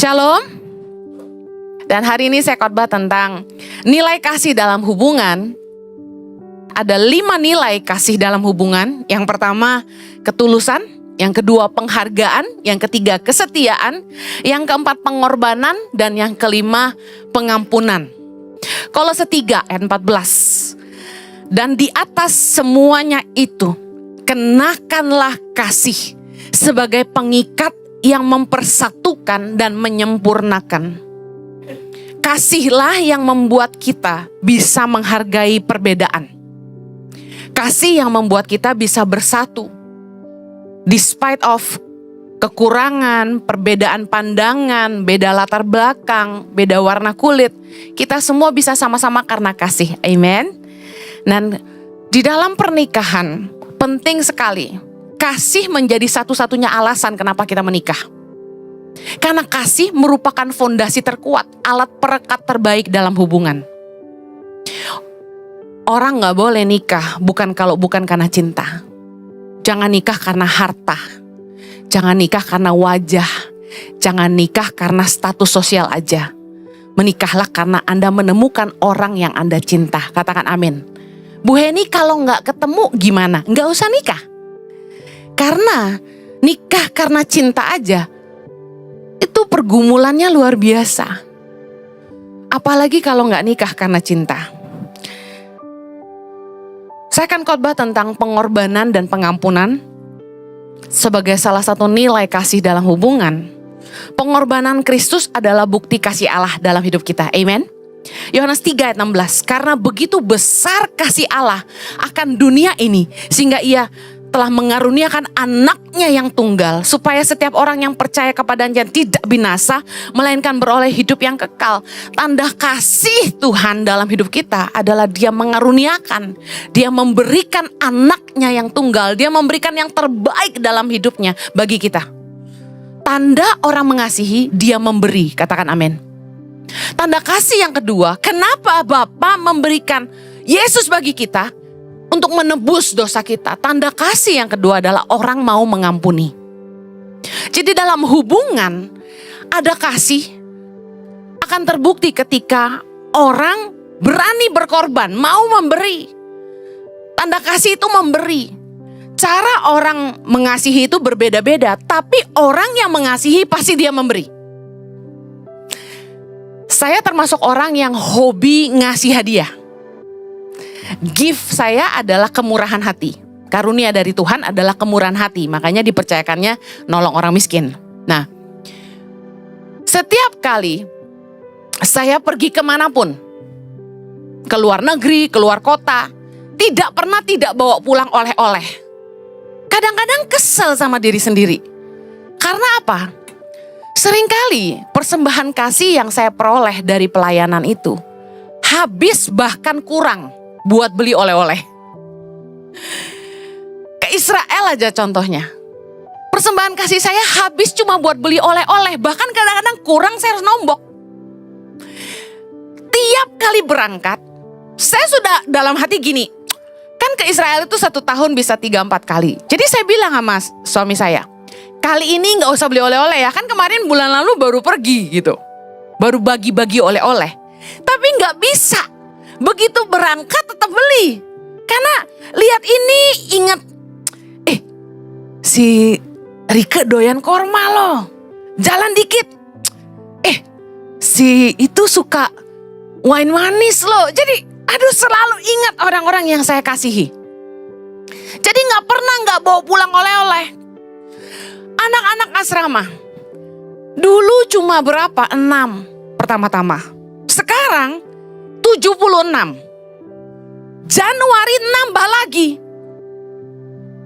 Shalom. Dan hari ini saya khotbah tentang nilai kasih dalam hubungan. Ada 5 nilai kasih dalam hubungan. Yang pertama, ketulusan. Yang kedua, penghargaan. Yang ketiga, kesetiaan. Yang keempat, pengorbanan. Dan yang kelima, pengampunan. Kolose 3 ayat 14. Dan di atas semuanya itu, kenakanlah kasih sebagai pengikat yang mempersatukan dan menyempurnakan. Kasihlah yang membuat kita bisa menghargai perbedaan. Kasih yang membuat kita bisa bersatu. Despite of kekurangan, perbedaan pandangan, beda latar belakang, beda warna kulit, kita semua bisa sama-sama karena kasih. Amen. Dan di dalam pernikahan penting sekali kasih menjadi satu-satunya alasan kenapa kita menikah. Karena kasih merupakan fondasi terkuat, alat perekat terbaik dalam hubungan. Orang gak boleh nikah bukan karena cinta. Jangan nikah karena harta. Jangan nikah karena wajah. Jangan nikah karena status sosial aja. Menikahlah karena Anda menemukan orang yang Anda cinta. Katakan amin. Bu Heni, kalau gak ketemu gimana? Gak usah nikah. Karena nikah karena cinta aja, itu pergumulannya luar biasa. Apalagi kalau gak nikah karena cinta. Saya akan khotbah tentang pengorbanan dan pengampunan sebagai salah satu nilai kasih dalam hubungan. Pengorbanan Kristus adalah bukti kasih Allah dalam hidup kita. Amen. Yohanes 3 ayat 16. Karena begitu besar kasih Allah akan dunia ini, sehingga ia telah mengaruniakan anaknya yang tunggal, supaya setiap orang yang percaya kepadanya tidak binasa, melainkan beroleh hidup yang kekal. Tanda kasih Tuhan dalam hidup kita adalah Dia mengaruniakan, Dia memberikan anaknya yang tunggal, Dia memberikan yang terbaik dalam hidupnya bagi kita. Tanda orang mengasihi, Dia memberi. Katakan amin. Tanda kasih yang kedua, kenapa Bapa memberikan Yesus bagi kita? Untuk menebus dosa kita. Tanda kasih yang kedua adalah orang mau mengampuni. Jadi dalam hubungan ada kasih akan terbukti ketika orang berani berkorban, mau memberi. Tanda kasih itu memberi. Cara orang mengasihi itu berbeda-beda, tapi orang yang mengasihi pasti dia memberi. Saya termasuk orang yang hobi ngasih hadiah. Gift saya adalah kemurahan hati. Karunia dari Tuhan adalah kemurahan hati. Makanya dipercayakannya nolong orang miskin. Nah, setiap kali saya pergi kemanapun, ke luar negeri, ke luar kota, tidak pernah tidak bawa pulang oleh-oleh. Kadang-kadang kesel sama diri sendiri. Karena apa? Seringkali persembahan kasih yang saya peroleh dari pelayanan itu habis bahkan kurang buat beli oleh-oleh. Ke Israel aja contohnya. Persembahan kasih saya habis cuma buat beli oleh-oleh. Bahkan kadang-kadang kurang, saya harus nombok. Tiap kali berangkat, saya sudah dalam hati gini. Kan ke Israel itu 1 tahun bisa 3-4 kali. Jadi saya bilang sama suami saya, kali ini gak usah beli oleh-oleh ya. Kan kemarin bulan lalu baru pergi gitu. Baru bagi-bagi oleh-oleh. Tapi gak bisa. Begitu berangkat tetap beli. Karena lihat ini ingat. Si Rike doyan korma loh. Jalan dikit. Si itu suka wine manis loh. Jadi selalu ingat orang-orang yang saya kasihi. Jadi gak pernah gak bawa pulang oleh-oleh. Anak-anak asrama. Dulu cuma berapa? 6 pertama-tama. Sekarang 76. Januari nambah lagi.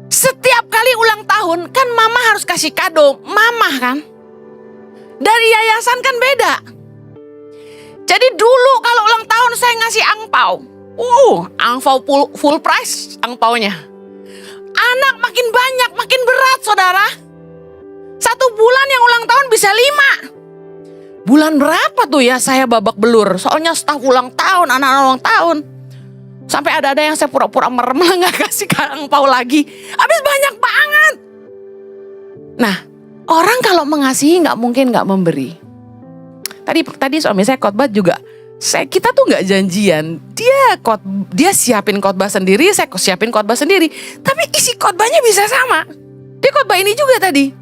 Setiap kali ulang tahun kan mama harus kasih kado. Mama kan. Dari yayasan kan beda. Jadi dulu kalau ulang tahun saya ngasih angpau. Angpau full price angpaunya. Anak makin banyak, makin berat saudara. 1 bulan yang ulang tahun bisa 5. Bulan berapa tuh ya saya babak belur. Soalnya staf ulang tahun, anak-anak ulang tahun. Sampai ada yang saya pura-pura merem lah gak kasih angpau lagi. Habis banyak banget. Nah, orang kalau mengasihi gak mungkin gak memberi. Tadi suami saya khotbah juga. Kita tuh nggak janjian. Dia siapin khotbah sendiri, saya siapin khotbah sendiri. Tapi isi khotbahnya bisa sama. Dia khotbah ini juga tadi.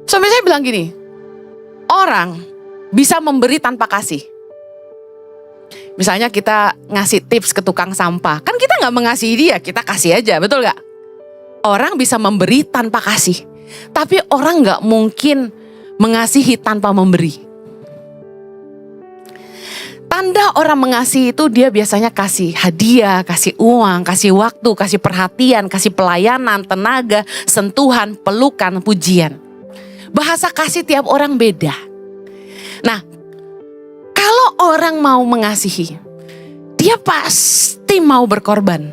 Suami saya bilang gini, orang bisa memberi tanpa kasih. Misalnya kita ngasih tips ke tukang sampah, kan kita nggak mengasihi dia, kita kasih aja, betul nggak? Orang bisa memberi tanpa kasih, tapi orang nggak mungkin mengasihi tanpa memberi. Tanda orang mengasihi itu dia biasanya kasih hadiah, kasih uang, kasih waktu, kasih perhatian, kasih pelayanan, tenaga, sentuhan, pelukan, pujian. Bahasa kasih tiap orang beda. Nah, kalau orang mau mengasihi, dia pasti mau berkorban.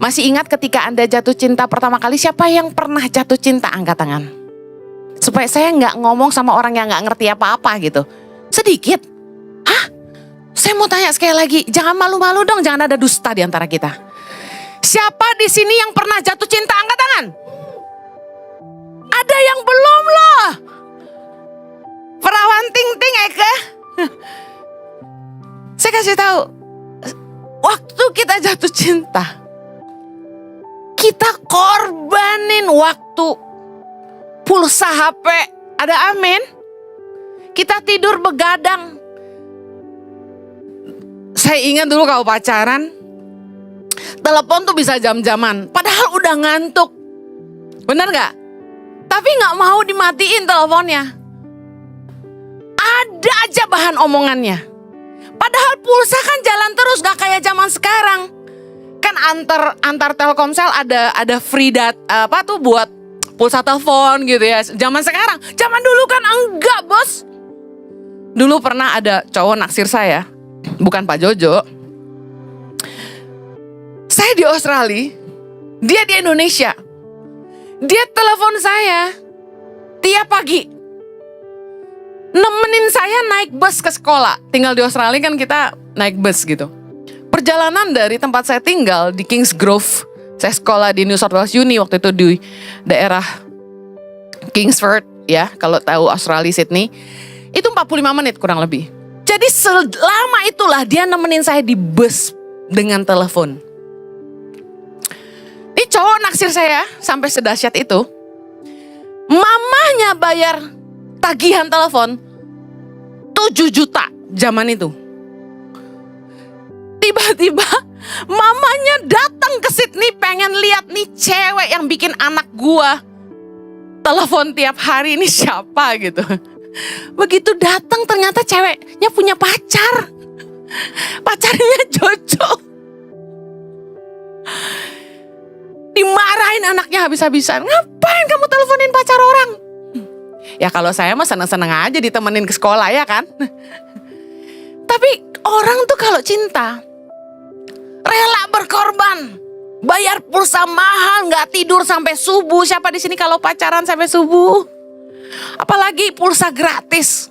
Masih ingat ketika Anda jatuh cinta pertama kali, siapa yang pernah jatuh cinta? Angkat tangan. Supaya saya nggak ngomong sama orang yang nggak ngerti apa-apa gitu. Sedikit. Hah? Saya mau tanya sekali lagi, jangan malu-malu dong, jangan ada dusta di antara kita. Siapa di sini yang pernah jatuh cinta? Angkat tangan. Ada yang belum loh. Perawan ting-ting Eka. Saya kasih tahu, waktu kita jatuh cinta, kita korbanin waktu, pulsa HP, ada amin. Kita tidur begadang. Saya ingat dulu kalau pacaran, telepon tuh bisa jam-jaman, padahal udah ngantuk. Benar gak? Tapi gak mau dimatiin teleponnya. Ada aja bahan omongannya. Padahal pulsa kan jalan terus, gak kayak zaman sekarang. Kan antar Telkomsel ada free data apa tuh buat pulsa telepon gitu ya. Zaman sekarang, zaman dulu kan enggak, bos. Dulu pernah ada cowok naksir saya, bukan Pak Jojo. Saya di Australia, dia di Indonesia. Dia telepon saya tiap pagi, nemenin saya naik bus ke sekolah. Tinggal di Australia kan kita naik bus gitu. Perjalanan dari tempat saya tinggal di Kings Grove, saya sekolah di New South Wales Uni waktu itu di daerah Kingsford ya, kalau tahu Australia Sydney, itu 45 menit kurang lebih. Jadi selama itulah dia nemenin saya di bus dengan telepon. Ini cowok naksir saya sampai sedahsyat itu. Mamanya bayar tagihan telepon 7 juta zaman itu. Tiba-tiba mamanya datang ke Sydney pengen lihat nih cewek yang bikin anak gua telepon tiap hari, ini siapa gitu. Begitu datang ternyata ceweknya punya pacar. Pacarnya Jojo. Dimarahin anaknya habis-habisan. Ngapain kamu teleponin pacar orang? Ya kalau saya mah seneng-seneng aja ditemenin ke sekolah ya kan. Tapi orang tuh kalau cinta rela berkorban, bayar pulsa mahal, nggak tidur sampai subuh. Siapa di sini kalau pacaran sampai subuh? Apalagi pulsa gratis.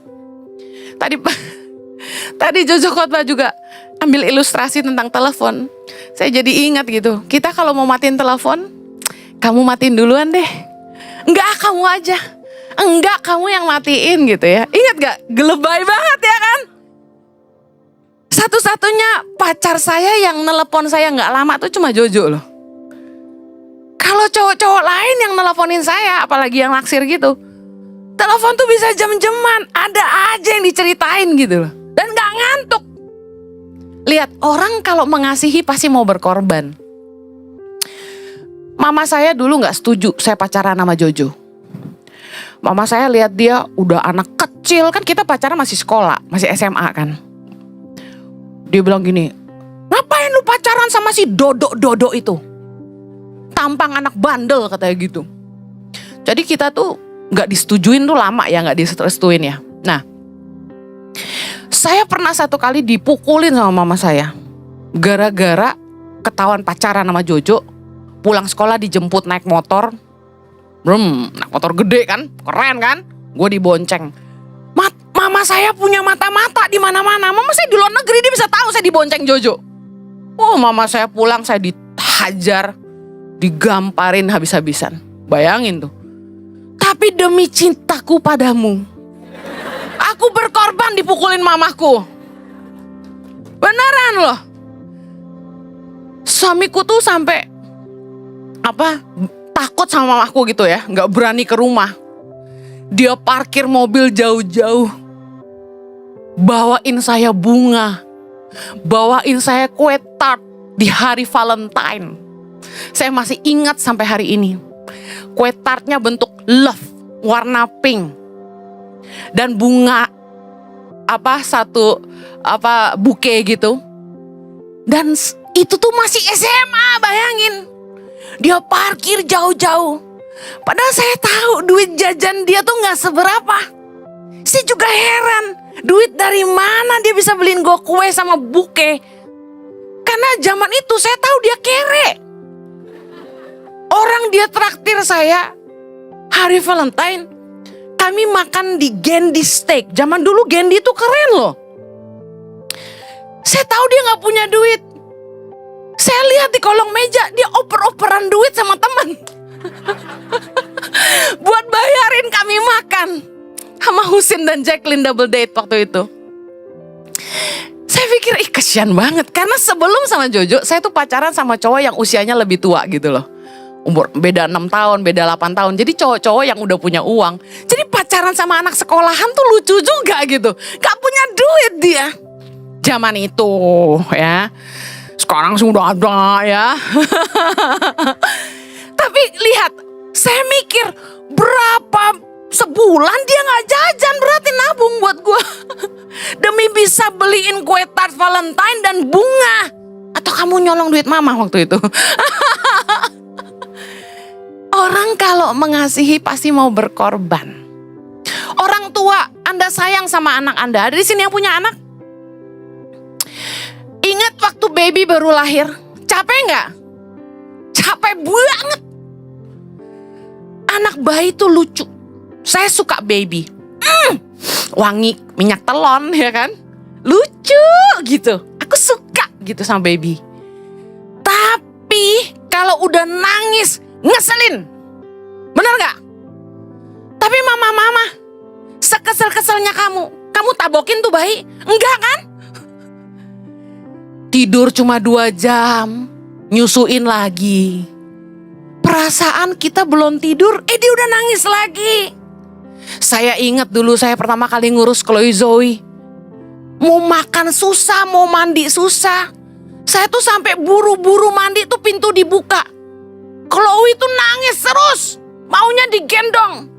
Tadi Jojo khotbah juga ambil ilustrasi tentang telepon. Saya jadi ingat gitu. Kita kalau mau matiin telepon, kamu matiin duluan deh. Enggak, kamu aja. Enggak, kamu yang matiin gitu ya. Ingat gak? Gelebay banget ya kan? Satu-satunya pacar saya yang nelepon saya gak lama tuh cuma Jojo loh. Kalau cowok-cowok lain yang neleponin saya, apalagi yang naksir gitu, telepon tuh bisa jam-jaman, ada aja yang diceritain gitu loh. Dan gak ngantuk. Lihat, orang kalau mengasihi pasti mau berkorban. Mama saya dulu gak setuju saya pacaran sama Jojo. Mama saya lihat dia udah anak kecil, kan kita pacaran masih sekolah, masih SMA kan. Dia bilang gini, ngapain lu pacaran sama si Dodo itu? Tampang anak bandel katanya gitu. Jadi kita tuh gak disetujuin tuh lama ya, gak disetujuin ya. Nah, saya pernah satu kali dipukulin sama mama saya. Gara-gara ketahuan pacaran sama Jojo. Pulang sekolah dijemput naik motor. Naik motor gede kan, keren kan? Gue dibonceng. Mama saya punya mata-mata di mana-mana. Mama saya di luar negeri, dia bisa tahu saya dibonceng Jojo. Oh, mama saya pulang saya dihajar, digamparin habis-habisan. Bayangin tuh. Tapi demi cintaku padamu, Aku berkorban dipukulin mamaku. Beneran loh. Suamiku tuh sampai takut sama mamaku gitu ya, nggak berani ke rumah. Dia parkir mobil jauh-jauh, bawain saya bunga, bawain saya kue tart di hari Valentine. Saya masih ingat sampai hari ini. Kue tartnya bentuk love, warna pink, dan bunga buke gitu. Dan itu tuh masih SMA, bayangin. Dia parkir jauh-jauh. Padahal saya tahu duit jajan dia tuh gak seberapa. Saya juga heran, duit dari mana dia bisa beliin gue kue sama buke. Karena zaman itu saya tahu dia kere. Orang dia traktir saya hari Valentine, kami makan di Gendy Steak. Zaman dulu Gendy itu keren loh. Saya tahu dia gak punya duit. Saya lihat di kolong meja dia oper-operan duit sama teman. Buat bayarin kami makan sama Husin dan Jacqueline double date waktu itu. Saya pikir kasihan banget. Karena sebelum sama Jojo, saya tuh pacaran sama cowok yang usianya lebih tua gitu loh. Umur beda 6 tahun, beda 8 tahun. Jadi cowok-cowok yang udah punya uang. Jadi pacaran sama anak sekolahan tuh lucu juga gitu. Gak punya duit dia zaman itu ya. Sekarang sudah ada ya. Tapi lihat, saya mikir berapa sebulan dia gak jajan, berarti nabung buat gue. Demi bisa beliin kue tart Valentine dan bunga. Atau kamu nyolong duit mama waktu itu? Orang kalau mengasihi pasti mau berkorban. Orang tua, Anda sayang sama anak Anda. Ada di sini yang punya anak? Ingat waktu baby baru lahir, capek gak? Capek banget. Anak bayi tuh lucu. Saya suka baby. Wangi minyak telon ya kan. Lucu gitu. Aku suka gitu sama baby. Tapi kalau udah nangis, ngeselin. Bener gak? Tapi mama, sekesel-keselnya kamu tabokin tuh bayi? Enggak kan? Tidur cuma 2 jam, nyusuin lagi. Perasaan kita belum tidur, dia udah nangis lagi. Saya ingat dulu saya pertama kali ngurus Chloe Zoe. Mau makan susah, mau mandi susah. Saya tuh sampai buru-buru mandi tuh pintu dibuka. Chloe tuh nangis terus, maunya digendong.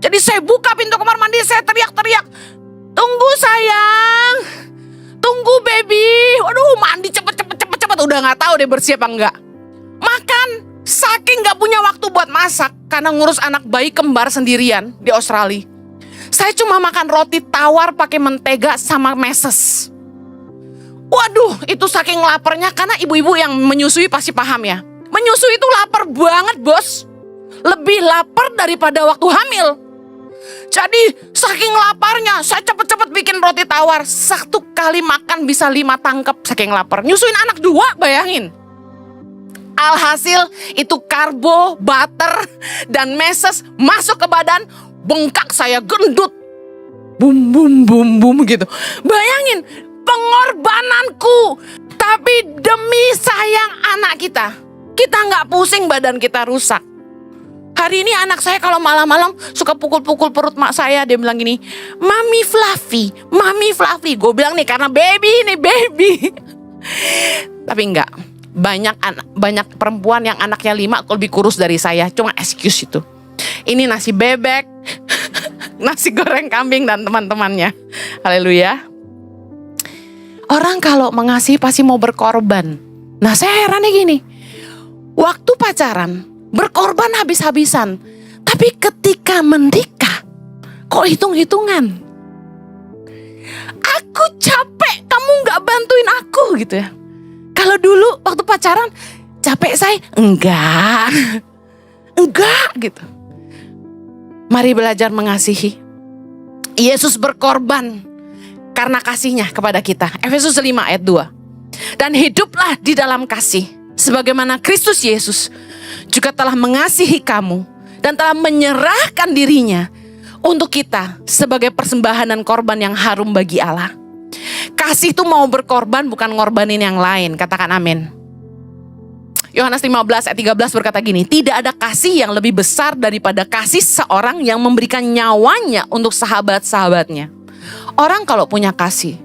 Jadi saya buka pintu kamar mandi, saya teriak-teriak. Tunggu sayang, tunggu baby. Waduh, mandi cepet. Udah gak tahu deh bersih apa enggak. Makan. Saking gak punya waktu buat masak karena ngurus anak bayi kembar sendirian di Australia. Saya cuma makan roti tawar pakai mentega sama meses. Waduh, itu saking laparnya, karena ibu-ibu yang menyusui pasti paham ya. Menyusui itu lapar banget bos. Lebih lapar daripada waktu hamil. Jadi saking laparnya saya cepet-cepet bikin roti tawar. 1 kali makan bisa 5 tangkep saking lapar. Nyusuin anak 2, bayangin. Alhasil itu karbo, butter, dan meses masuk ke badan, bengkak saya gendut. Bum bum bum bum gitu. Bayangin pengorbananku. Tapi demi sayang anak kita gak pusing badan kita rusak. Hari ini anak saya kalau malam-malam suka pukul-pukul perut mak saya. Dia bilang gini, Mami Fluffy, Mami Fluffy. Gue bilang nih karena baby. Tapi enggak. Banyak perempuan yang anaknya 5 lebih kurus dari saya. Cuma excuse itu. Ini nasi bebek, nasi goreng kambing dan teman-temannya. Haleluya. Orang kalau mengasihi pasti mau berkorban. Nah saya herannya gini. Waktu pacaran berkorban habis-habisan. Tapi ketika menikah kok hitung-hitungan. Aku capek, kamu gak bantuin aku gitu ya. Kalau dulu waktu pacaran, capek saya? Enggak gitu. Mari belajar mengasihi. Yesus berkorban karena kasihnya kepada kita. Efesus 5 ayat 2. Dan hiduplah di dalam kasih, sebagaimana Kristus Yesus juga telah mengasihi kamu dan telah menyerahkan dirinya untuk kita sebagai persembahan dan korban yang harum bagi Allah. Kasih itu mau berkorban, bukan ngorbanin yang lain. Katakan amin. Yohanes 15 ayat 13 berkata gini, tidak ada kasih yang lebih besar daripada kasih seorang yang memberikan nyawanya untuk sahabat-sahabatnya. Orang kalau punya kasih,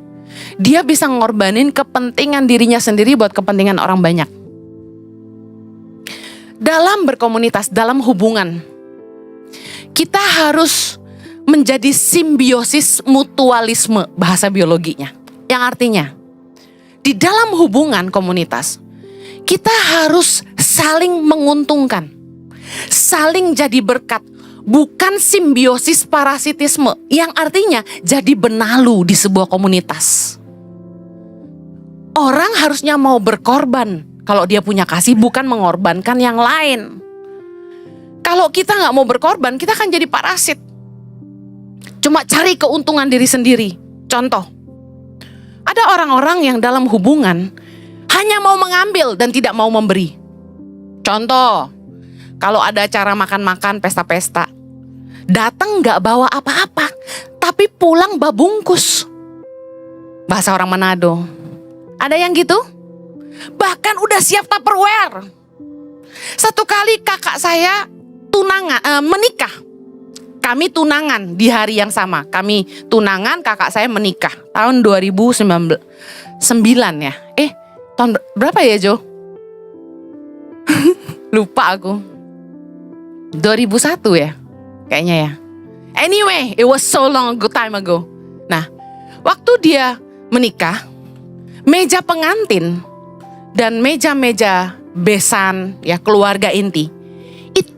dia bisa ngorbanin kepentingan dirinya sendiri buat kepentingan orang banyak. Dalam berkomunitas, dalam hubungan, kita harus menjadi simbiosis mutualisme, bahasa biologinya. Yang artinya, di dalam hubungan komunitas, kita harus saling menguntungkan, saling jadi berkat, bukan simbiosis parasitisme, yang artinya jadi benalu di sebuah komunitas. Orang harusnya mau berkorban kalau dia punya kasih, bukan mengorbankan yang lain. Kalau kita gak mau berkorban, kita akan jadi parasit. Cuma cari keuntungan diri sendiri. Contoh, ada orang-orang yang dalam hubungan hanya mau mengambil dan tidak mau memberi. Contoh, kalau ada acara makan-makan, pesta-pesta, datang gak bawa apa-apa, tapi pulang babungkus. Bahasa orang Manado. Ada yang gitu? Bahkan udah siap Tupperware. Satu kali kakak saya menikah. Kami tunangan di hari yang sama. Kami tunangan, kakak saya menikah. Tahun 2009 ya. Tahun berapa ya Jo? Lupa aku. 2001 ya? Kayaknya ya. Anyway, it was so long time ago. Nah, waktu dia menikah, meja pengantin dan meja-meja besan ya keluarga inti.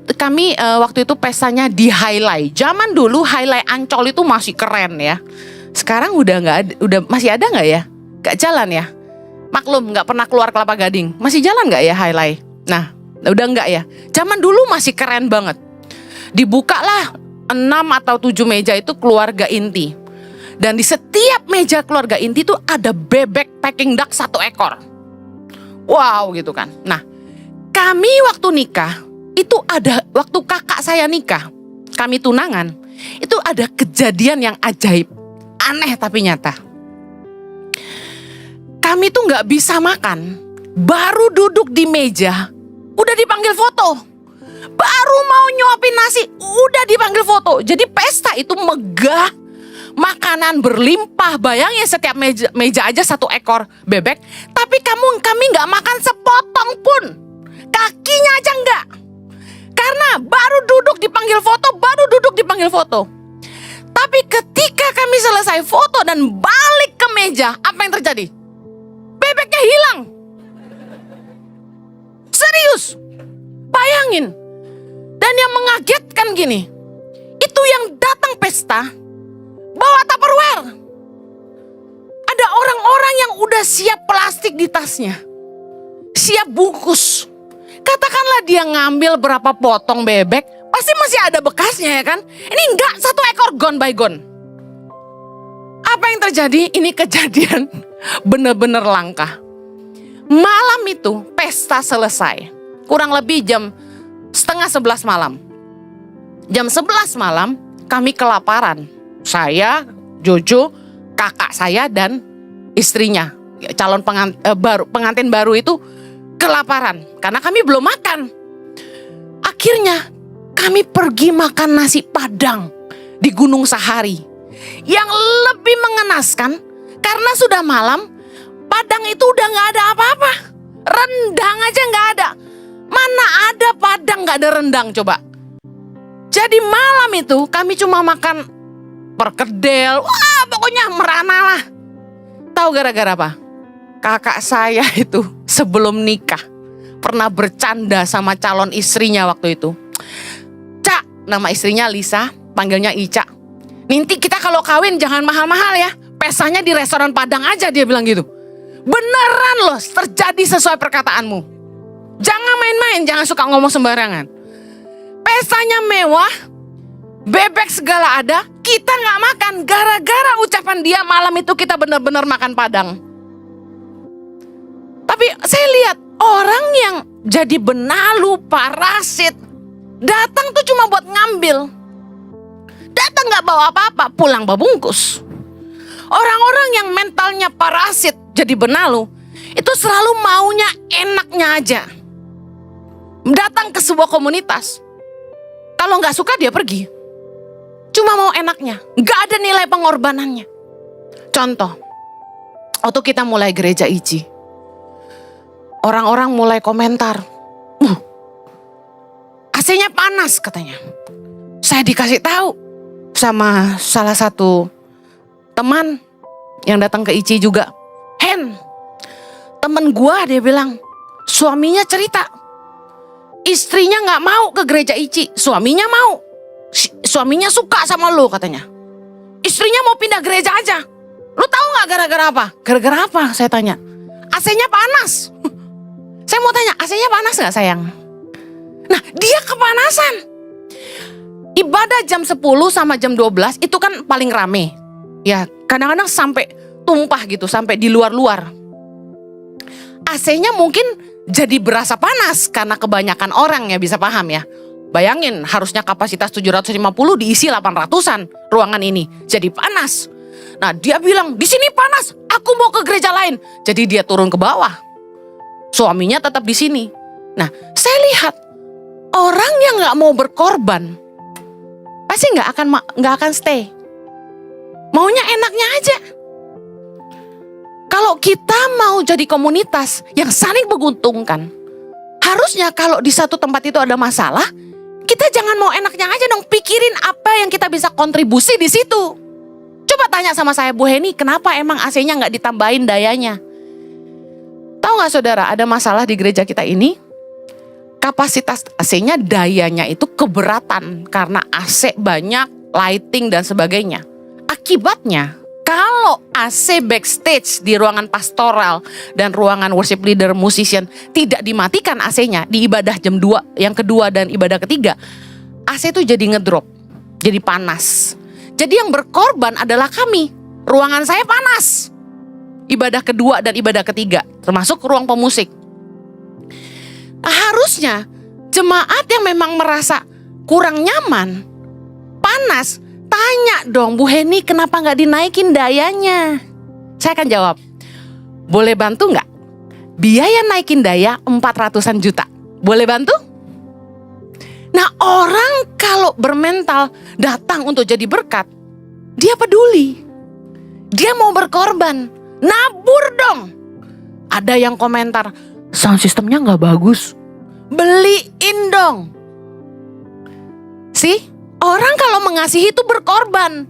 Kami waktu itu pestanya di highlight. Zaman dulu highlight Ancol itu masih keren ya. Sekarang udah nggak ada, masih ada nggak ya? Nggak jalan ya. Maklum nggak pernah keluar Kelapa Gading. Masih jalan nggak ya highlight? Nah, udah nggak ya. Zaman dulu masih keren banget. Dibukalah 6 atau 7 meja itu keluarga inti. Dan di setiap meja keluarga inti itu ada bebek Peking duck 1 ekor. Wow gitu kan. Nah, kami waktu nikah, itu ada waktu kakak saya nikah, kami tunangan, itu ada kejadian yang ajaib, aneh tapi nyata. Kami tuh gak bisa makan, baru duduk di meja, udah dipanggil foto. Baru mau nyuapin nasi, udah dipanggil foto. Jadi pesta itu megah, makanan berlimpah. Bayangin setiap meja aja 1 ekor bebek, tapi kami gak makan sepotong pun. Kakinya aja enggak. Karena baru duduk dipanggil foto. Tapi ketika kami selesai foto dan balik ke meja, apa yang terjadi? Bebeknya hilang. Serius. Bayangin. Dan yang mengagetkan gini, itu yang datang pesta bawa Tupperware. Ada orang-orang yang udah siap plastik di tasnya, siap bungkus. Katakanlah dia ngambil berapa potong bebek, pasti masih ada bekasnya ya kan. Ini enggak, 1 ekor gone by gone. Apa yang terjadi? Ini kejadian benar-benar langka. Malam itu pesta selesai, kurang lebih jam 10:30 malam. Jam 11 malam kami kelaparan. Saya, Jojo, kakak saya dan istrinya, calon pengantin baru itu kelaparan karena kami belum makan. Akhirnya kami pergi makan nasi Padang di Gunung Sahari. Yang lebih mengenaskan karena sudah malam, Padang itu udah gak ada apa-apa. Rendang aja gak ada. Mana ada Padang gak ada rendang coba. Jadi malam itu kami cuma makan perkedel. Wah pokoknya merana lah. Tahu gara-gara apa? Kakak saya itu sebelum nikah pernah bercanda sama calon istrinya waktu itu. Cak, nama istrinya Lisa, panggilnya Ica. Nanti kita kalau kawin jangan mahal-mahal ya. Pestanya di restoran Padang aja, dia bilang gitu. Beneran loh, terjadi sesuai perkataanmu. Jangan main-main, jangan suka ngomong sembarangan. Pestanya mewah, bebek segala ada, kita gak makan. Gara-gara ucapan dia malam itu kita benar-benar makan Padang. Tapi saya lihat orang yang jadi benalu, parasit, datang tuh cuma buat ngambil. datang gak bawa apa-apa, pulang babungkus. Orang-orang yang mentalnya parasit jadi benalu, itu selalu maunya enaknya aja. Datang ke sebuah komunitas, kalau gak suka dia pergi. Cuma mau enaknya, gak ada nilai pengorbanannya. Contoh, waktu kita mulai gereja ICI, orang-orang mulai komentar, AC-nya panas katanya. Saya dikasih tahu sama salah satu teman yang datang ke ICI juga. Hen, temen gua dia bilang, suaminya cerita, istrinya gak mau ke gereja ICI, suaminya mau. Suaminya suka sama lu katanya. Istrinya mau pindah gereja aja. Lu tahu gak gara-gara apa? Gara-gara apa? Saya tanya. AC-nya panas. Saya mau tanya, AC-nya panas gak sayang? Nah, dia kepanasan. Ibadah jam 10 sama jam 12 itu kan paling rame. Ya, kadang-kadang sampai tumpah gitu, sampai di luar-luar. AC-nya mungkin jadi berasa panas karena kebanyakan orang ya, bisa paham ya. Bayangin, harusnya kapasitas 750 diisi 800-an ruangan ini. Jadi panas. Nah, dia bilang, di sini panas, aku mau ke gereja lain. Jadi dia turun ke bawah. Suaminya tetap di sini. Nah, saya lihat orang yang nggak mau berkorban pasti nggak akan stay. Maunya enaknya aja. Kalau kita mau jadi komunitas yang saling menguntungkan, harusnya kalau di satu tempat itu ada masalah, kita jangan mau enaknya aja dong. Pikirin apa yang kita bisa kontribusi di situ. Coba tanya sama saya, Bu Heni, kenapa emang AC-nya nggak ditambahin dayanya? Tahu nggak saudara, ada masalah di gereja kita ini. Kapasitas AC-nya, dayanya itu keberatan karena AC banyak, lighting dan sebagainya. Akibatnya, kalau AC backstage di ruangan pastoral dan ruangan worship leader, musician tidak dimatikan AC-nya di ibadah jam 2, yang kedua dan ibadah ketiga, AC itu jadi ngedrop, jadi panas. Jadi yang berkorban adalah kami. Ruangan saya panas. Ibadah kedua dan ibadah ketiga, termasuk ruang pemusik. Harusnya jemaat yang memang merasa kurang nyaman, panas, tanya dong, Bu Heni kenapa gak dinaikin dayanya? Saya akan jawab, boleh bantu gak? Biaya naikin daya 400-an juta, boleh bantu? Nah, orang kalau bermental datang untuk jadi berkat, dia peduli, dia mau berkorban, nabur dong. Ada yang komentar, sound systemnya gak bagus, beliin dong. Sih, orang kalau mengasihi itu berkorban.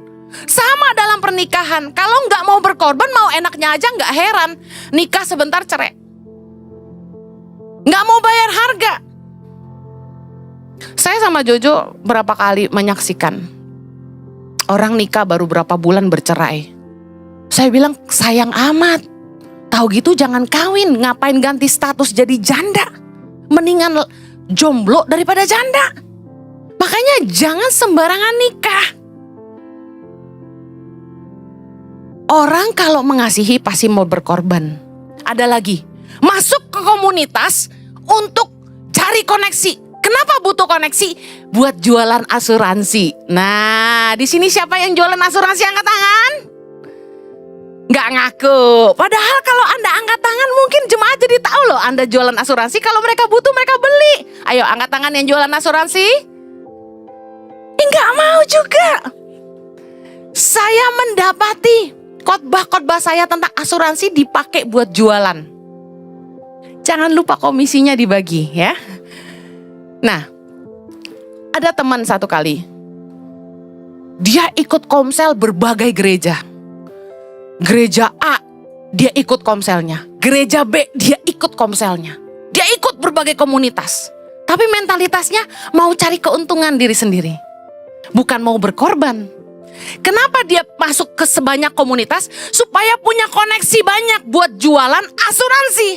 Sama dalam pernikahan, kalau gak mau berkorban, mau enaknya aja gak heran nikah sebentar cerai. Gak mau bayar harga. Saya sama Jojo berapa kali menyaksikan orang nikah baru berapa bulan bercerai. Saya bilang, sayang amat. Tahu gitu jangan kawin, ngapain ganti status jadi janda? Mendingan jomblo daripada janda. Makanya jangan sembarangan nikah. Orang kalau mengasihi pasti mau berkorban. Ada lagi, masuk ke komunitas untuk cari koneksi. Kenapa butuh koneksi? Buat jualan asuransi. Nah, di sini siapa yang jualan asuransi, angkat tangan? Gak ngaku. Padahal kalau Anda angkat tangan mungkin jemaat jadi tahu loh Anda jualan asuransi. Kalau mereka butuh mereka beli. Ayo angkat tangan yang jualan asuransi. Gak mau juga. Saya mendapati khotbah-khotbah saya tentang asuransi dipakai buat jualan. Jangan lupa komisinya dibagi ya. Nah, ada teman satu kali, dia ikut komsel berbagai gereja. Gereja A, dia ikut komselnya. Gereja B, dia ikut komselnya. Dia ikut berbagai komunitas. Tapi mentalitasnya mau cari keuntungan diri sendiri. Bukan mau berkorban. Kenapa dia masuk ke sebanyak komunitas? Supaya punya koneksi banyak buat jualan asuransi.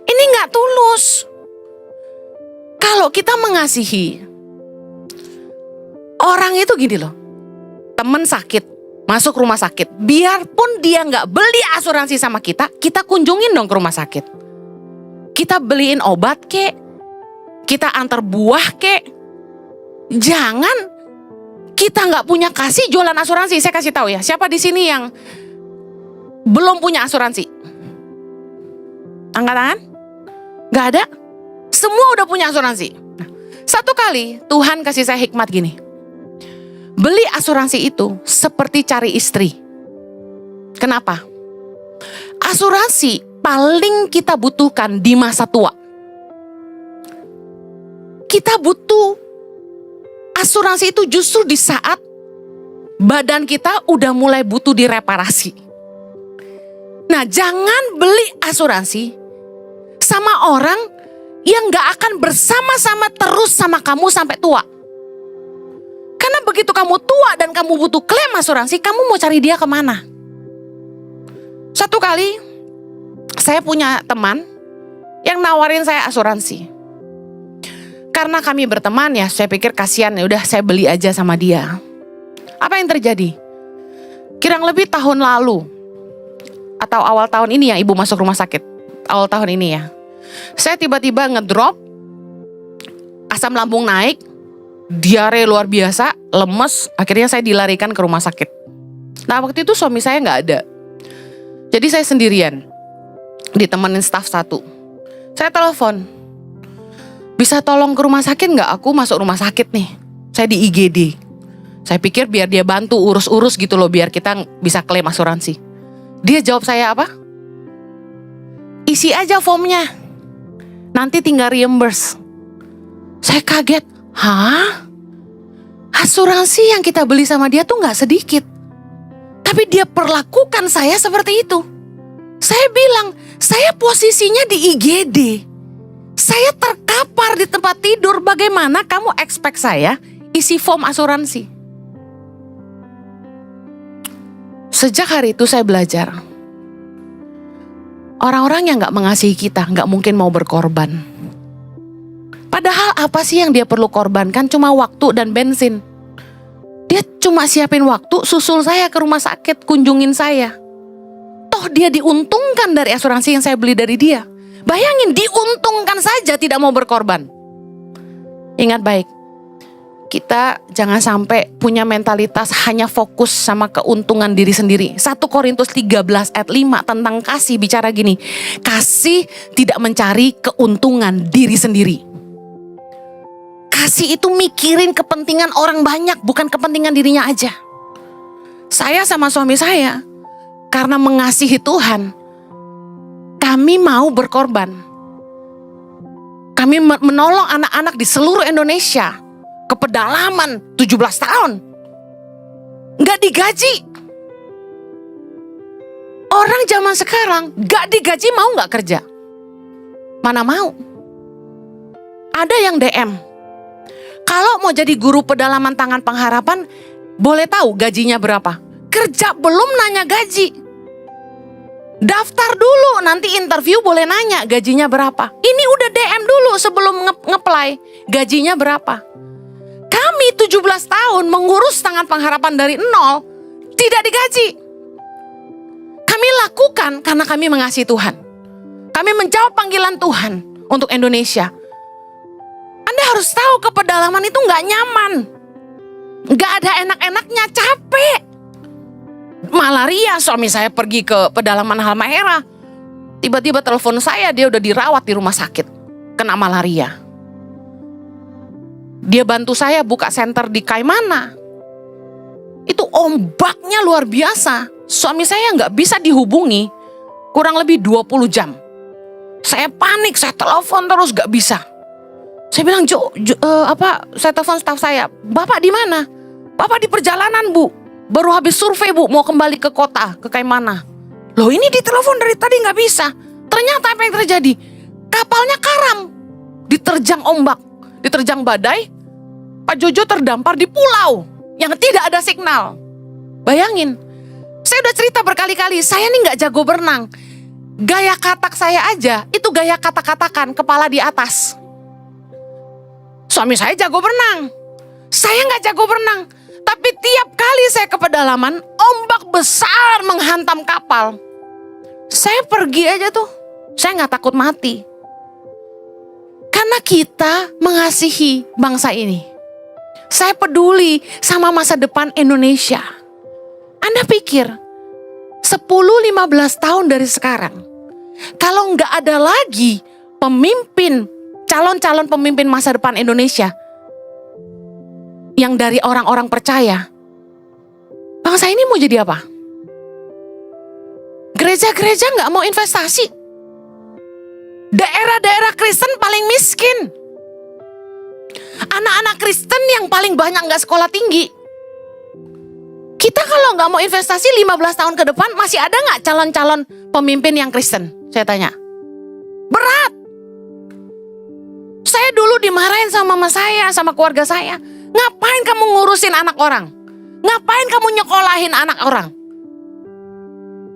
Ini gak tulus. Kalau kita mengasihi, orang itu gini loh, temen sakit, masuk rumah sakit, biarpun dia gak beli asuransi sama kita, kita kunjungin dong ke rumah sakit. Kita beliin obat kek, kita antar buah kek. Jangan kita nggak punya kasih, jualan asuransi. Saya kasih tahu ya, siapa di sini yang belum punya asuransi? Angkat tangan. Nggak ada? Semua udah punya asuransi. Nah, satu kali Tuhan kasih saya hikmat gini. Beli asuransi itu seperti cari istri. Kenapa? Asuransi paling kita butuhkan di masa tua. Kita butuh asuransi itu justru di saat badan kita udah mulai butuh direparasi. Nah, jangan beli asuransi sama orang yang gak akan bersama-sama terus sama kamu sampai tua. Karena begitu kamu tua dan kamu butuh klaim asuransi, kamu mau cari dia kemana? Satu kali saya punya teman yang nawarin saya asuransi. Karena kami berteman ya, saya pikir kasihan, ya udah saya beli aja sama dia. Apa yang terjadi? Kurang lebih tahun lalu atau awal tahun ini ya, ibu masuk rumah sakit. Awal tahun ini ya. Saya tiba-tiba ngedrop, asam lambung naik, diare luar biasa, lemes, akhirnya saya dilarikan ke rumah sakit. Nah, waktu itu suami saya nggak ada. Jadi saya sendirian, ditemenin staf satu. Saya telepon, bisa tolong ke rumah sakit nggak? Aku masuk rumah sakit nih, saya di IGD. Saya pikir biar dia bantu urus-urus gitu loh, biar kita bisa klaim asuransi. Dia jawab saya apa? Isi aja formnya, nanti tinggal reimburse. Saya kaget, hah? Asuransi yang kita beli sama dia tuh gak sedikit. Tapi dia perlakukan saya seperti itu. Saya bilang, saya posisinya di IGD. Saya terkapar di tempat tidur, bagaimana kamu expect saya isi form asuransi? Sejak hari itu saya belajar. Orang-orang yang gak mengasihi kita gak mungkin mau berkorban. Padahal apa sih yang dia perlu korbankan? Cuma waktu dan bensin. Dia cuma siapin waktu, susul saya ke rumah sakit, kunjungin saya. Toh dia diuntungkan dari asuransi yang saya beli dari dia. Bayangin, diuntungkan saja tidak mau berkorban. Ingat baik, kita jangan sampai punya mentalitas hanya fokus sama keuntungan diri sendiri. 1 Korintus 13 ayat 5 tentang kasih bicara gini. Kasih tidak mencari keuntungan diri sendiri. Kasih itu mikirin kepentingan orang banyak, bukan kepentingan dirinya aja. Saya sama suami saya, karena mengasihi Tuhan, kami mau berkorban. Kami menolong anak-anak di seluruh Indonesia ke pedalaman 17 tahun. Gak digaji. Orang zaman sekarang gak digaji mau gak kerja? Mana mau? Ada yang DM. Kalau mau jadi guru pedalaman Tangan Pengharapan, boleh tahu gajinya berapa? Kerja belum nanya gaji. Daftar dulu, nanti interview boleh nanya gajinya berapa. Ini udah DM dulu sebelum nge-apply, gajinya berapa. Kami 17 tahun mengurus Tangan Pengharapan dari nol, tidak digaji. Kami lakukan karena kami mengasihi Tuhan. Kami menjawab panggilan Tuhan untuk Indonesia. Anda harus tahu, ke pedalaman itu gak nyaman. Gak ada enak-enaknya, capek. Malaria, suami saya pergi ke pedalaman Halmahera. Tiba-tiba telepon saya, dia udah dirawat di rumah sakit. Kena malaria. Dia bantu saya buka center di Kaimana. Itu ombaknya luar biasa. Suami saya gak bisa dihubungi kurang lebih 20 jam. Saya panik, saya telepon terus gak bisa. Saya bilang, saya telepon staf saya, Bapak di mana? Bapak di perjalanan, Bu. Baru habis survei, Bu, mau kembali ke kota, ke Kaimana. Loh, ini ditelepon dari tadi nggak bisa. Ternyata apa yang terjadi? Kapalnya karam, diterjang ombak, diterjang badai. Pak Jojo terdampar di pulau yang tidak ada signal. Bayangin, saya udah cerita berkali-kali, saya nih nggak jago berenang. Gaya katak saya aja, itu gaya katak-katakan, kepala di atas. Suami saya jago berenang, saya nggak jago berenang. Tapi tiap kali saya ke pedalaman, ombak besar menghantam kapal. Saya pergi aja tuh, saya nggak takut mati. Karena kita mengasihi bangsa ini. Saya peduli sama masa depan Indonesia. Anda pikir 10-15 tahun dari sekarang, kalau nggak ada lagi pemimpin, calon-calon pemimpin masa depan Indonesia yang dari orang-orang percaya, bangsa ini mau jadi apa? Gereja-gereja nggak mau investasi. Daerah-daerah Kristen paling miskin. Anak-anak Kristen yang paling banyak nggak sekolah tinggi. Kita kalau nggak mau investasi 15 tahun ke depan, masih ada nggak calon-calon pemimpin yang Kristen? Saya tanya. Berat. Saya dulu dimarahin sama mama saya, sama keluarga saya. Ngapain kamu ngurusin anak orang? Ngapain kamu nyekolahin anak orang?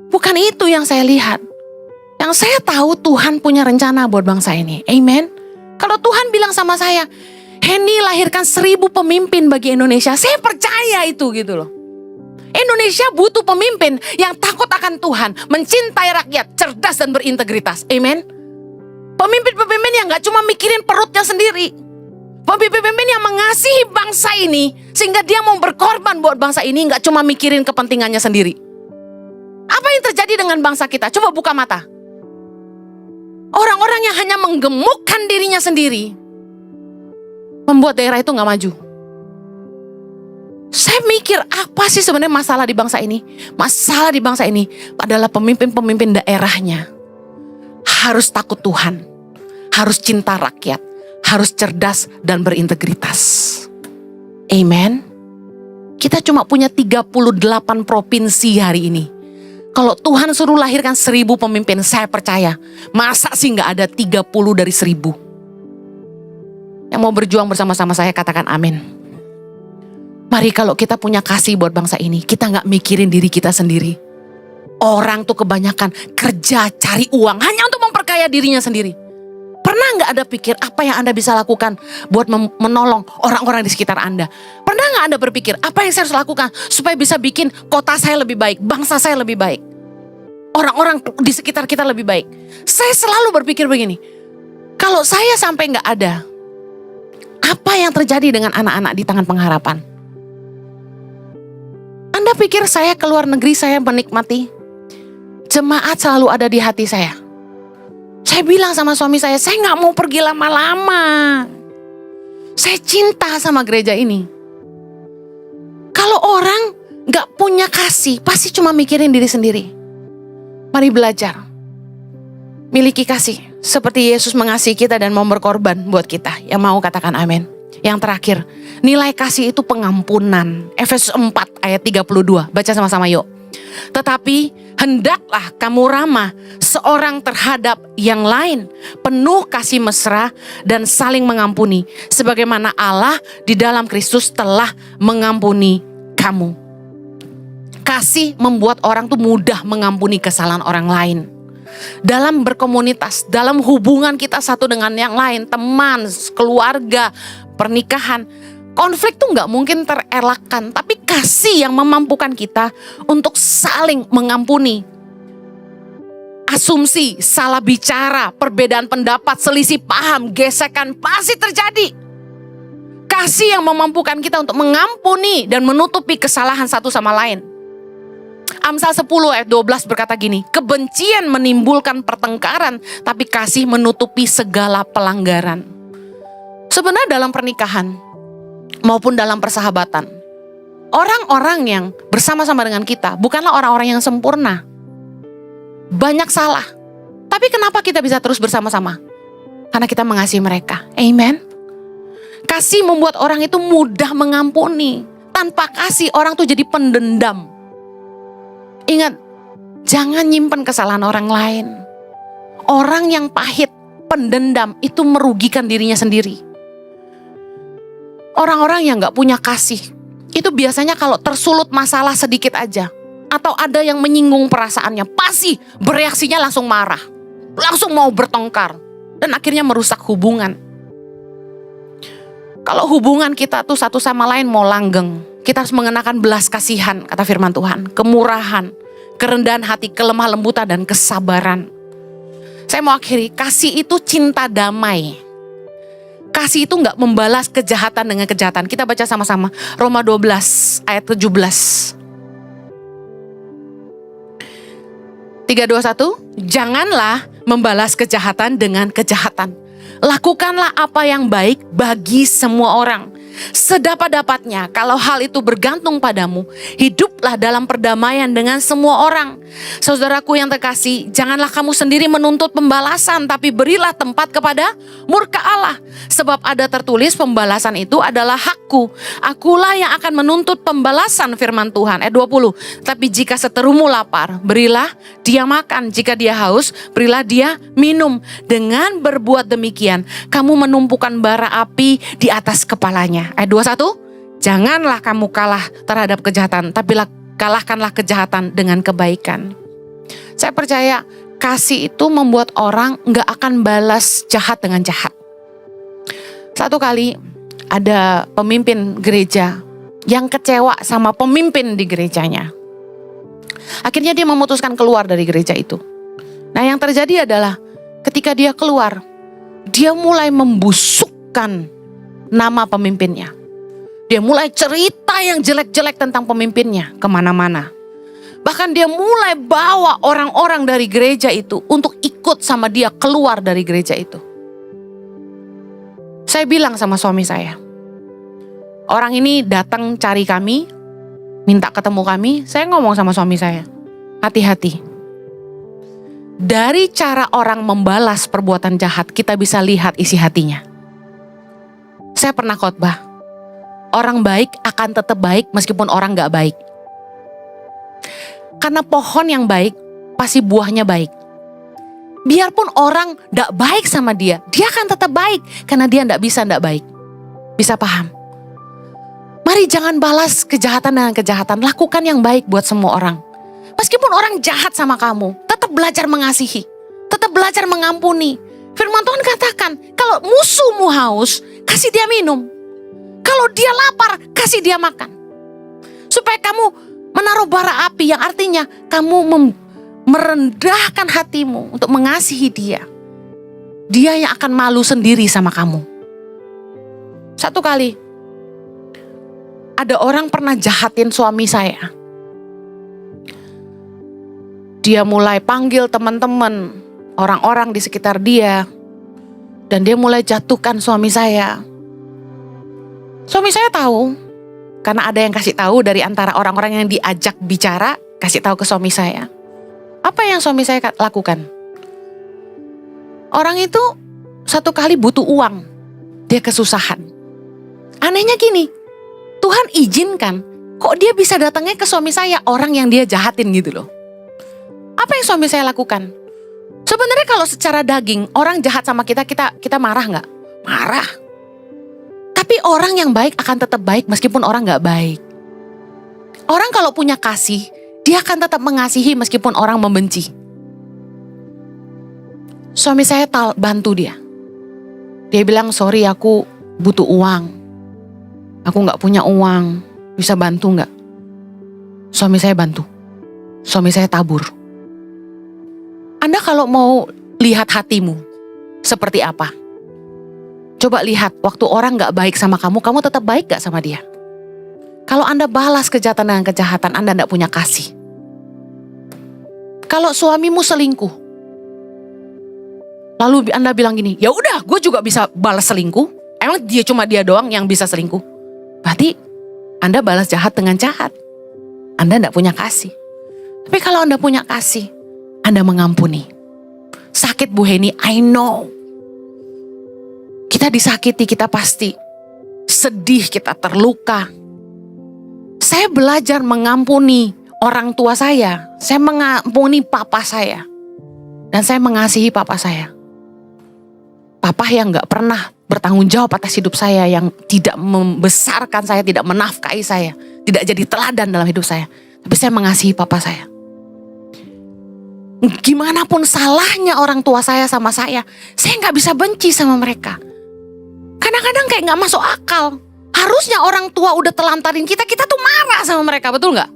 Bukan itu yang saya lihat. Yang saya tahu Tuhan punya rencana buat bangsa ini. Amen. Kalau Tuhan bilang sama saya, Henny lahirkan 1000 pemimpin bagi Indonesia. Saya percaya itu gitu loh. Indonesia butuh pemimpin yang takut akan Tuhan, mencintai rakyat, cerdas dan berintegritas. Amen. Pemimpin-pemimpin yang gak cuma mikirin perutnya sendiri. Pemimpin-pemimpin yang mengasihi bangsa ini, sehingga dia mau berkorban buat bangsa ini, gak cuma mikirin kepentingannya sendiri. Apa yang terjadi dengan bangsa kita? Coba buka mata. Orang-orang yang hanya menggemukkan dirinya sendiri, membuat daerah itu gak maju. Saya mikir, apa sih sebenarnya masalah di bangsa ini? Masalah di bangsa ini adalah pemimpin-pemimpin daerahnya harus takut Tuhan, harus cinta rakyat, harus cerdas dan berintegritas. Amen. Kita cuma punya 38 provinsi hari ini. Kalau Tuhan suruh lahirkan 1000 pemimpin, saya percaya. Masa sih gak ada 30 dari 1000? Yang mau berjuang bersama-sama saya katakan amin. Mari kalau kita punya kasih buat bangsa ini, kita gak mikirin diri kita sendiri. Orang tuh kebanyakan kerja cari uang hanya untuk memperkaya dirinya sendiri. Pernah gak Anda pikir apa yang Anda bisa lakukan buat menolong orang-orang di sekitar Anda? Pernah gak Anda berpikir apa yang saya harus lakukan supaya bisa bikin kota saya lebih baik, bangsa saya lebih baik, orang-orang di sekitar kita lebih baik? Saya selalu berpikir begini, kalau saya sampai gak ada, apa yang terjadi dengan anak-anak di Tangan Pengharapan? Anda pikir saya keluar negeri saya menikmati? Jemaat selalu ada di hati saya. Saya bilang sama suami saya gak mau pergi lama-lama. Saya cinta sama gereja ini. Kalau orang gak punya kasih, pasti cuma mikirin diri sendiri. Mari belajar. Miliki kasih. Seperti Yesus mengasihi kita dan mau berkorban buat kita. Yang mau katakan amin. Yang terakhir, nilai kasih itu pengampunan. Efesus 4 ayat 32. Baca sama-sama yuk. Tetapi hendaklah kamu ramah seorang terhadap yang lain, penuh kasih mesra dan saling mengampuni, sebagaimana Allah di dalam Kristus telah mengampuni kamu. Kasih membuat orang tuh mudah mengampuni kesalahan orang lain. Dalam berkomunitas, dalam hubungan kita satu dengan yang lain, teman, keluarga, pernikahan, konflik tuh gak mungkin terelakkan, tapi kasih yang memampukan kita untuk saling mengampuni. Asumsi, salah bicara, perbedaan pendapat, selisih paham, gesekan pasti terjadi. Kasih yang memampukan kita untuk mengampuni dan menutupi kesalahan satu sama lain. Amsal 10 ayat 12 berkata gini, kebencian menimbulkan pertengkaran, tapi kasih menutupi segala pelanggaran. Sebenarnya dalam pernikahan maupun dalam persahabatan, orang-orang yang bersama-sama dengan kita bukanlah orang-orang yang sempurna. Banyak salah. Tapi kenapa kita bisa terus bersama-sama? Karena kita mengasihi mereka. Amen. Kasih membuat orang itu mudah mengampuni. Tanpa kasih orang tuh jadi pendendam. Ingat, jangan nyimpan kesalahan orang lain. Orang yang pahit, pendendam itu merugikan dirinya sendiri. Orang-orang yang gak punya kasih, itu biasanya kalau tersulut masalah sedikit aja, atau ada yang menyinggung perasaannya, pasti bereaksinya langsung marah, langsung mau bertengkar, dan akhirnya merusak hubungan. Kalau hubungan kita tuh satu sama lain mau langgeng, kita harus mengenakan belas kasihan, kata firman Tuhan, kemurahan, kerendahan hati, kelemah lembutan, dan kesabaran. Saya mau akhiri, kasih itu cinta damai. Kasih itu gak membalas kejahatan dengan kejahatan. Kita baca sama-sama. Roma 12 ayat 17. 3, 2, 1. Janganlah membalas kejahatan dengan kejahatan. Lakukanlah apa yang baik bagi semua orang. Sedapat-dapatnya, kalau hal itu bergantung padamu, hiduplah dalam perdamaian dengan semua orang. Saudaraku yang terkasih, janganlah kamu sendiri menuntut pembalasan, tapi berilah tempat kepada murka Allah. Sebab ada tertulis, pembalasan itu adalah hakku. Akulah yang akan menuntut pembalasan, firman Tuhan. Ayat 20. Tapi jika seterumu lapar, berilah dia makan. Jika dia haus, berilah dia minum. Dengan berbuat demikian, kamu menumpukan bara api di atas kepalanya. Ayat 21, janganlah kamu kalah terhadap kejahatan, tapi kalahkanlah kejahatan dengan kebaikan. Saya percaya kasih itu membuat orang gak akan balas jahat dengan jahat. Satu kali ada pemimpin gereja yang kecewa sama pemimpin di gerejanya. Akhirnya dia memutuskan keluar dari gereja itu. Nah, yang terjadi adalah ketika dia keluar, dia mulai membusukkan nama pemimpinnya. Dia mulai cerita yang jelek-jelek tentang pemimpinnya kemana-mana. Bahkan dia mulai bawa orang-orang dari gereja itu untuk ikut sama dia keluar dari gereja itu. Saya bilang sama suami saya, orang ini datang cari kami, minta ketemu kami. Saya ngomong sama suami saya, hati-hati. Dari cara orang membalas perbuatan jahat, kita bisa lihat isi hatinya. Saya pernah khotbah, orang baik akan tetap baik meskipun orang gak baik. Karena pohon yang baik, pasti buahnya baik. Biarpun orang gak baik sama dia, dia akan tetap baik. Karena dia gak bisa gak baik. Bisa paham? Mari jangan balas kejahatan dengan kejahatan. Lakukan yang baik buat semua orang. Meskipun orang jahat sama kamu, tetap belajar mengasihi. Tetap belajar mengampuni. Firman Tuhan katakan, kalau musuhmu haus, kasih dia minum. Kalau dia lapar, kasih dia makan. Supaya kamu menaruh bara api, yang artinya kamu merendahkan hatimu untuk mengasihi dia. Dia yang akan malu sendiri sama kamu. Satu kali, ada orang pernah jahatin suami saya. Dia mulai panggil teman-teman, orang-orang di sekitar dia, dan dia mulai jatuhkan suami saya. Suami saya tahu, karena ada yang kasih tahu dari antara orang-orang yang diajak bicara, kasih tahu ke suami saya. Apa yang suami saya lakukan? Orang itu satu kali butuh uang, dia kesusahan. Anehnya gini, Tuhan izinkan, kok dia bisa datangnya ke suami saya, orang yang dia jahatin gitu loh. Apa yang suami saya lakukan? Sebenarnya kalau secara daging, orang jahat sama kita marah gak? Marah. Tapi orang yang baik akan tetap baik meskipun orang gak baik. Orang kalau punya kasih, dia akan tetap mengasihi meskipun orang membenci. Suami saya bantu dia. Dia bilang, sorry aku butuh uang. Aku gak punya uang, bisa bantu gak? Suami saya bantu. Suami saya tabur. Anda kalau mau lihat hatimu seperti apa? Coba lihat waktu orang gak baik sama kamu, kamu tetap baik gak sama dia? Kalau Anda balas kejahatan dengan kejahatan, Anda gak punya kasih. Kalau suamimu selingkuh, lalu Anda bilang gini, ya udah, gue juga bisa balas selingkuh. Emang dia doang yang bisa selingkuh? Berarti Anda balas jahat dengan jahat. Anda gak punya kasih. Tapi kalau Anda punya kasih, Anda mengampuni. Sakit Bu Heni, I know. Kita disakiti, kita pasti sedih, kita terluka. Saya belajar mengampuni orang tua saya. Saya mengampuni papa saya. Dan saya mengasihi papa saya. Papa yang gak pernah bertanggung jawab atas hidup saya, yang tidak membesarkan saya, tidak menafkahi saya, tidak jadi teladan dalam hidup saya. Tapi saya mengasihi papa saya. Gimana pun salahnya orang tua saya sama saya gak bisa benci sama mereka. Kadang-kadang kayak gak masuk akal. Harusnya orang tua udah telantarin kita tuh marah sama mereka, betul gak?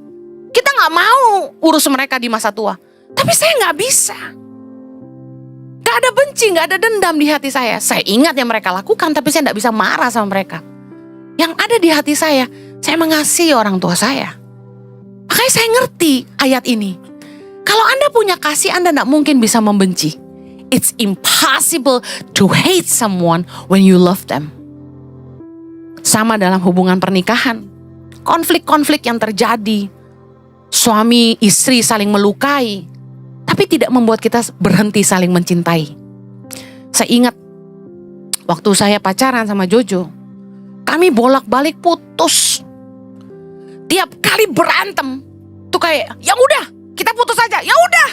Kita gak mau urus mereka di masa tua. Tapi saya gak bisa. Gak ada benci, gak ada dendam di hati saya. Saya ingat yang mereka lakukan, tapi saya gak bisa marah sama mereka. Yang ada di hati saya mengasihi orang tua saya. Makanya saya ngerti ayat ini. Kalau Anda punya kasih, Anda gak mungkin bisa membenci. It's impossible to hate someone when you love them. Sama dalam hubungan pernikahan. Konflik-konflik yang terjadi. Suami istri saling melukai. Tapi tidak membuat kita berhenti saling mencintai. Saya ingat waktu saya pacaran sama Jojo, kami bolak-balik putus. Tiap kali berantem tuh kayak, ya udah, kita putus aja. Ya udah.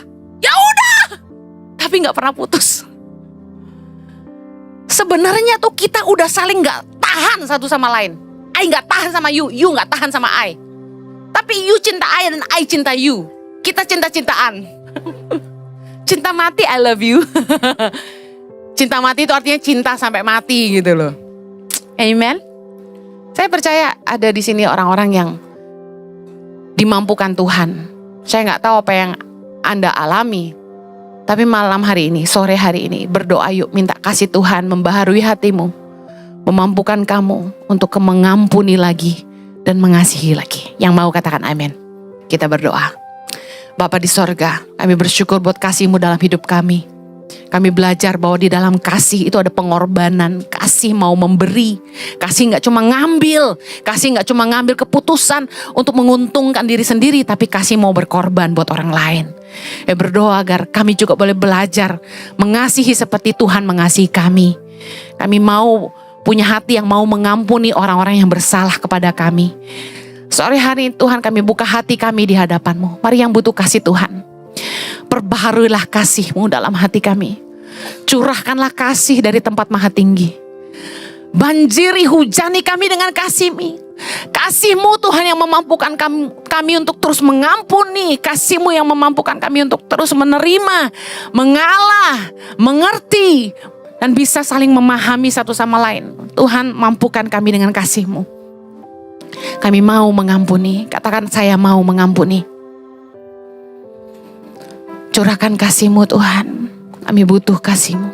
Tapi nggak pernah putus. Sebenarnya tuh kita udah saling nggak tahan satu sama lain. I nggak tahan sama you nggak tahan sama I. Tapi you cinta I dan I cinta you. Kita cinta-cintaan. Cinta mati, I love you. Cinta mati itu artinya cinta sampai mati gitu loh. Amen. Saya percaya ada di sini orang-orang yang dimampukan Tuhan. Saya nggak tahu apa yang Anda alami, tapi malam hari ini, sore hari ini, berdoa yuk, minta kasih Tuhan membaharui hatimu, memampukan kamu untuk mengampuni lagi dan mengasihi lagi. Yang mau katakan amin. Kita berdoa. Bapa di sorga, kami bersyukur buat kasih-Mu dalam hidup kami. Kami belajar bahwa di dalam kasih itu ada pengorbanan. Kasih mau memberi. Kasih gak cuma ngambil. Kasih gak cuma ngambil keputusan untuk menguntungkan diri sendiri. Tapi kasih mau berkorban buat orang lain. Berdoa agar kami juga boleh belajar mengasihi seperti Tuhan mengasihi kami. Kami mau punya hati yang mau mengampuni orang-orang yang bersalah kepada kami. Sore hari Tuhan kami buka hati kami di hadapan-Mu. Mari yang butuh kasih Tuhan, perbaharuilah kasih-Mu dalam hati kami. Curahkanlah kasih dari tempat maha tinggi. Banjiri, hujani kami dengan kasih-Mu. Kasih-Mu Tuhan yang memampukan kami untuk terus mengampuni. Kasih-Mu yang memampukan kami untuk terus menerima, mengalah, mengerti, dan bisa saling memahami satu sama lain. Tuhan mampukan kami dengan kasih-Mu. Kami mau mengampuni. Katakan saya mau mengampuni. Curahkan kasih-Mu Tuhan. Kami butuh kasih-Mu.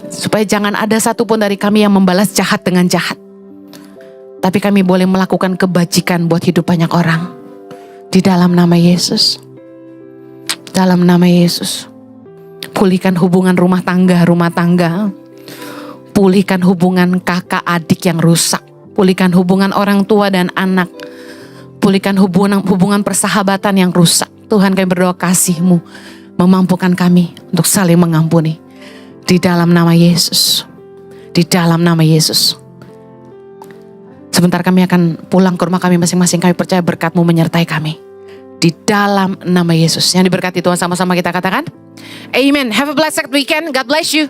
Supaya jangan ada satupun dari kami yang membalas jahat dengan jahat. Tapi kami boleh melakukan kebajikan buat hidup banyak orang. Di dalam nama Yesus. Dalam nama Yesus. Pulihkan hubungan rumah tangga. Pulihkan hubungan kakak adik yang rusak. Pulihkan hubungan orang tua dan anak. Pulihkan hubungan persahabatan yang rusak. Tuhan kami berdoa kasih-Mu memampukan kami untuk saling mengampuni. Di dalam nama Yesus. Di dalam nama Yesus. Sebentar kami akan pulang ke rumah kami masing-masing. Kami percaya berkat-Mu menyertai kami. Di dalam nama Yesus. Yang diberkati Tuhan sama-sama kita katakan. Amen. Have a blessed weekend. God bless you.